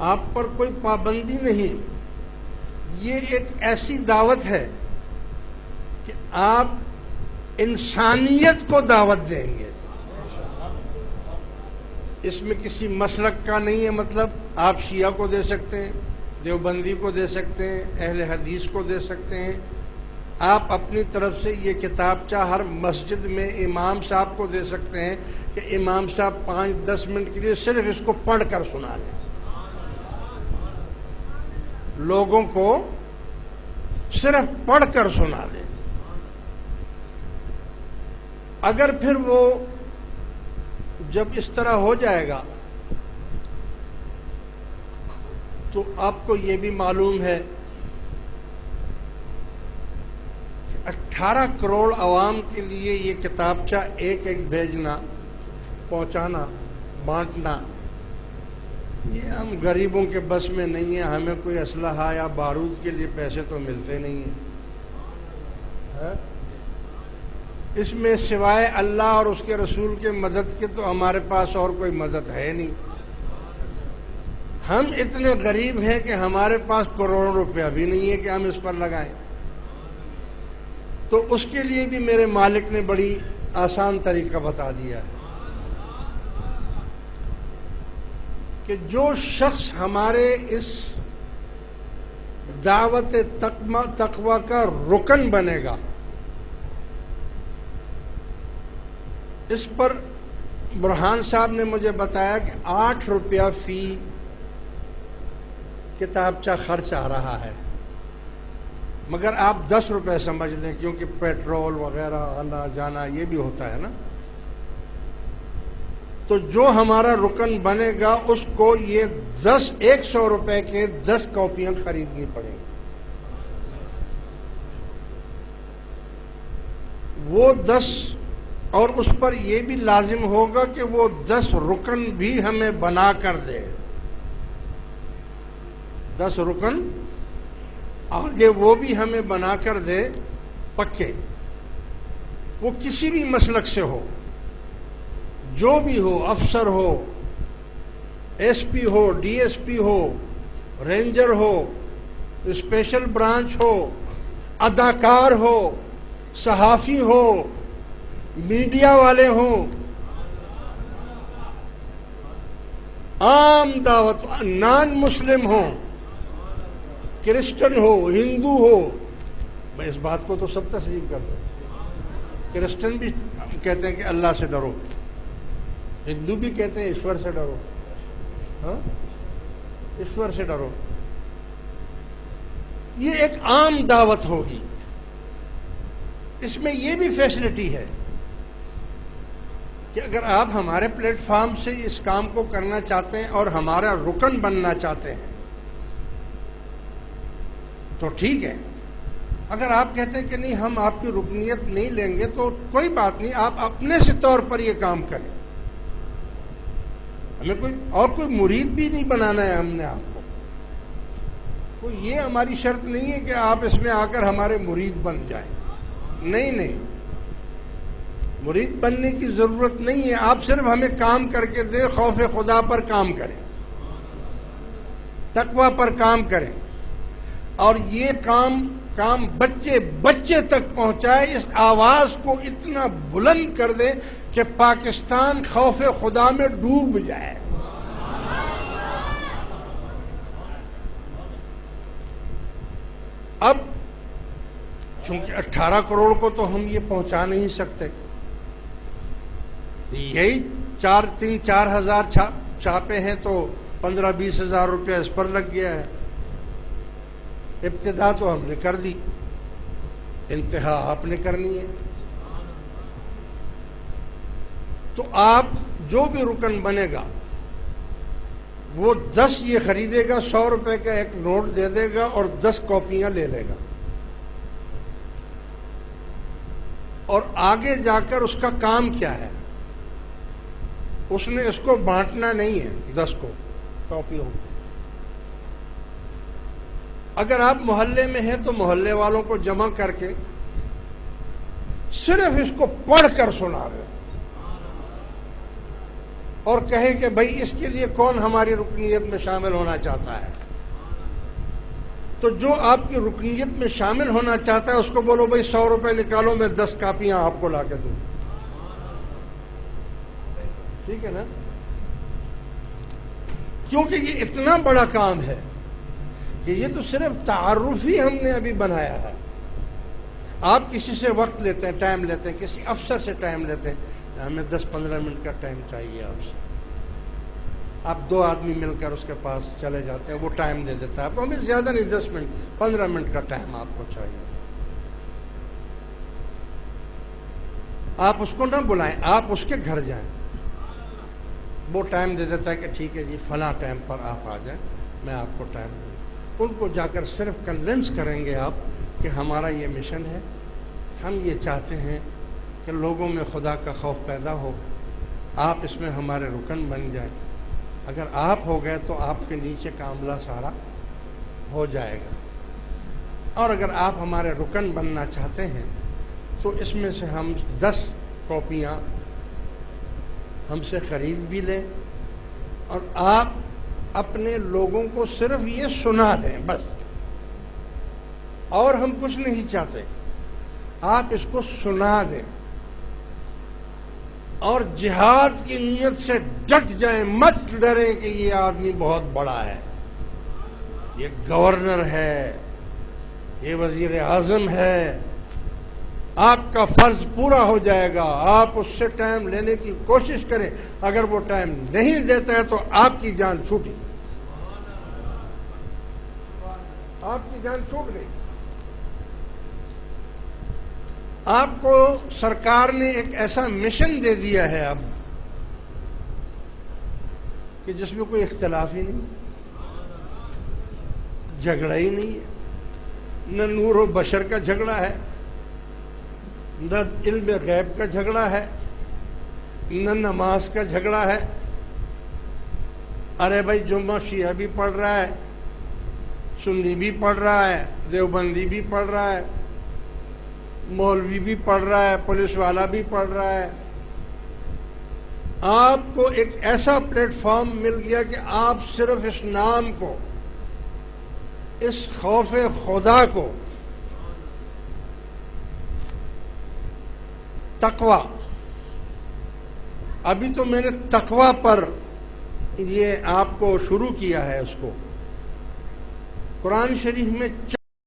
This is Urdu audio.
آپ پر کوئی پابندی نہیں، یہ ایک ایسی دعوت ہے کہ آپ انسانیت کو دعوت دیں گے. اس میں کسی مسلک کا نہیں ہے. مطلب آپ شیعہ کو دے سکتے ہیں، دیوبندی کو دے سکتے ہیں، اہل حدیث کو دے سکتے ہیں. آپ اپنی طرف سے یہ کتابچہ ہر مسجد میں امام صاحب کو دے سکتے ہیں کہ امام صاحب 5-10 منٹ کے لیے صرف اس کو پڑھ کر سنا دیں، لوگوں کو صرف پڑھ کر سنا دیں. اگر پھر وہ جب اس طرح ہو جائے گا تو آپ کو یہ بھی معلوم ہے کہ 18 کروڑ عوام کے لیے یہ کتابچہ ایک ایک بھیجنا، پہنچانا، بانٹنا، یہ ہم غریبوں کے بس میں نہیں ہے. ہمیں کوئی اسلحہ یا بارود کے لیے پیسے تو ملتے نہیں ہیں. اس میں سوائے اللہ اور اس کے رسول کے مدد کے تو ہمارے پاس اور کوئی مدد ہے نہیں. ہم اتنے غریب ہیں کہ ہمارے پاس کروڑوں روپیہ بھی نہیں ہے کہ ہم اس پر لگائیں. تو اس کے لیے بھی میرے مالک نے بڑی آسان طریقہ بتا دیا ہے کہ جو شخص ہمارے اس دعوت تقویٰ کا رکن بنے گا، اس پر برہان صاحب نے مجھے بتایا کہ 8 روپیہ فی کتابچہ خرچ آ رہا ہے، مگر آپ 10 روپے سمجھ لیں کیونکہ پیٹرول وغیرہ آنا جانا یہ بھی ہوتا ہے نا. تو جو ہمارا رکن بنے گا اس کو یہ 100 روپے کے 10 کاپیاں خریدنی پڑیں گی. وہ 10 اور اس پر یہ بھی لازم ہوگا کہ وہ 10 رکن بھی ہمیں بنا کر دے. 10 رکن آگے وہ بھی ہمیں بنا کر دے پکے. وہ کسی بھی مسلک سے ہو، جو بھی ہو، افسر ہو، ایس پی ہو، ڈی ایس پی ہو، رینجر ہو، اسپیشل برانچ ہو، اداکار ہو، صحافی ہو، میڈیا والے ہوں، عام دعوت، نان مسلم ہوں، کرسچن ہو، ہندو ہو. میں اس بات کو تو سب تسلیم کرتا ہوں. کرسچن بھی کہتے ہیں کہ اللہ سے ڈرو، ہندو بھی کہتے ہیں ایشور سے ڈرو. ہاں، ایشور سے ڈرو. یہ ایک عام دعوت ہوگی. اس میں یہ بھی فیسلٹی ہے کہ اگر آپ ہمارے پلیٹ فارم سے اس کام کو کرنا چاہتے ہیں اور ہمارا رکن بننا چاہتے ہیں تو ٹھیک ہے. اگر آپ کہتے ہیں کہ نہیں ہم آپ کی رکنیت نہیں لیں گے تو کوئی بات نہیں، آپ اپنے سے طور پر یہ کام کریں. ہمیں کوئی مرید بھی نہیں بنانا ہے. ہم نے آپ کو یہ ہماری شرط نہیں ہے کہ آپ اس میں آ کر ہمارے مرید بن جائیں. نہیں، مرید بننے کی ضرورت نہیں ہے. آپ صرف ہمیں کام کر کے دیں، خوف خدا پر کام کریں، تقویٰ پر کام کریں، اور یہ کام بچے تک پہنچائے. اس آواز کو اتنا بلند کر دیں کہ پاکستان خوف خدا میں ڈوب جائے. اب چونکہ 18 کروڑ کو تو ہم یہ پہنچا نہیں سکتے. یہی 4 ہزار چھاپے ہیں تو 15-20 ہزار روپیہ اس پر لگ گیا ہے. ابتدا تو ہم نے کر دی، انتہا آپ نے کرنی ہے. تو آپ جو بھی رکن بنے گا وہ 10 یہ خریدے گا، 100 روپے کا ایک نوٹ دے دے گا اور 10 کاپیاں لے لے گا. اور آگے جا کر اس کا کام کیا ہے؟ اس نے اس کو بانٹنا نہیں ہے 10 کو کاپیوں. اگر آپ محلے میں ہیں تو محلے والوں کو جمع کر کے صرف اس کو پڑھ کر سنا رہے. اور کہے کہ بھائی اس کے لیے کون ہماری رکنیت میں شامل ہونا چاہتا ہے، تو جو آپ کی رکنیت میں شامل ہونا چاہتا ہے اس کو بولو بھائی 100 روپے نکالو، میں 10 کاپیاں آپ کو لا کے دوں، ٹھیک ہے نا؟ کیونکہ یہ اتنا بڑا کام ہے کہ یہ تو صرف تعارف ہی ہم نے ابھی بنایا ہے۔ آپ کسی سے وقت لیتے ہیں، ٹائم لیتے ہیں، کسی افسر سے ٹائم لیتے ہیں، ہمیں 10-15 منٹ کا ٹائم چاہیے آپ سے، آپ 2 آدمی مل کر اس کے پاس چلے جاتے ہیں، وہ ٹائم دے دیتا ہے آپ کو، ہمیں زیادہ نہیں 10 منٹ 15 منٹ کا ٹائم آپ کو چاہیے۔ آپ اس کو نہ بلائیں، آپ اس کے گھر جائیں، وہ ٹائم دے دیتا ہے کہ ٹھیک ہے جی فلاں ٹائم پر آپ آ جائیں، میں آپ کو ٹائم دوں۔ ان کو جا کر صرف کنونس کریں گے آپ کہ ہمارا یہ مشن ہے، ہم یہ چاہتے ہیں کہ لوگوں میں خدا کا خوف پیدا ہو، آپ اس میں ہمارے رکن بن جائیں۔ اگر آپ ہو گئے تو آپ کے نیچے کا عملہ سارا ہو جائے گا، اور اگر آپ ہمارے رکن بننا چاہتے ہیں تو اس میں سے ہم 10 کاپیاں ہم سے خرید بھی لیں، اور آپ اپنے لوگوں کو صرف یہ سنا دیں بس، اور ہم کچھ نہیں چاہتے، آپ اس کو سنا دیں اور جہاد کی نیت سے ڈٹ جائیں، مت ڈریں کہ یہ آدمی بہت بڑا ہے، یہ گورنر ہے، یہ وزیر اعظم ہے، آپ کا فرض پورا ہو جائے گا، آپ اس سے ٹائم لینے کی کوشش کریں، اگر وہ ٹائم نہیں دیتا ہے تو آپ کی جان چھوٹی، آپ کی جان چھوٹ گئی۔ آپ کو سرکار نے ایک ایسا مشن دے دیا ہے اب کہ جس میں کوئی اختلاف ہی نہیں، جھگڑا ہی نہیں ہے، نہ نور و بشر کا جھگڑا ہے، نہ علم غیب کا جھگڑا ہے، نہ نماز کا جھگڑا ہے۔ ارے بھائی جمعہ شیعہ بھی پڑھ رہا ہے، سنی بھی پڑھ رہا ہے، دیوبندی بھی پڑھ رہا ہے، مولوی بھی پڑھ رہا ہے، پولیس والا بھی پڑھ رہا ہے۔ آپ کو ایک ایسا پلیٹ فارم مل گیا کہ آپ صرف اس نام کو، اس خوف خدا کو، تقوی، ابھی تو میں نے تقوی پر یہ آپ کو شروع کیا ہے، اس کو قرآن شریف میں